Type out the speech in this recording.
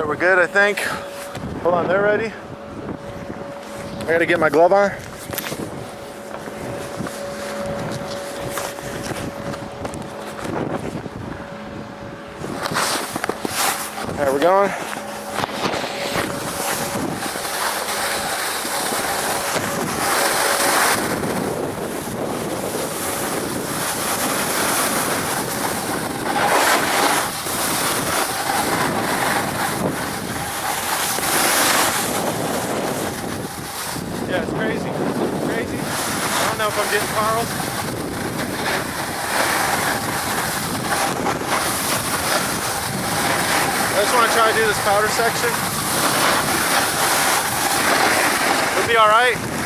we're good, I think. Hold on, they're ready. I gotta get my glove on. All right, we're going. Yeah, it's crazy. It's crazy. I don't know if I'm getting Carl. I just want to try to do this powder section. It'll be all right.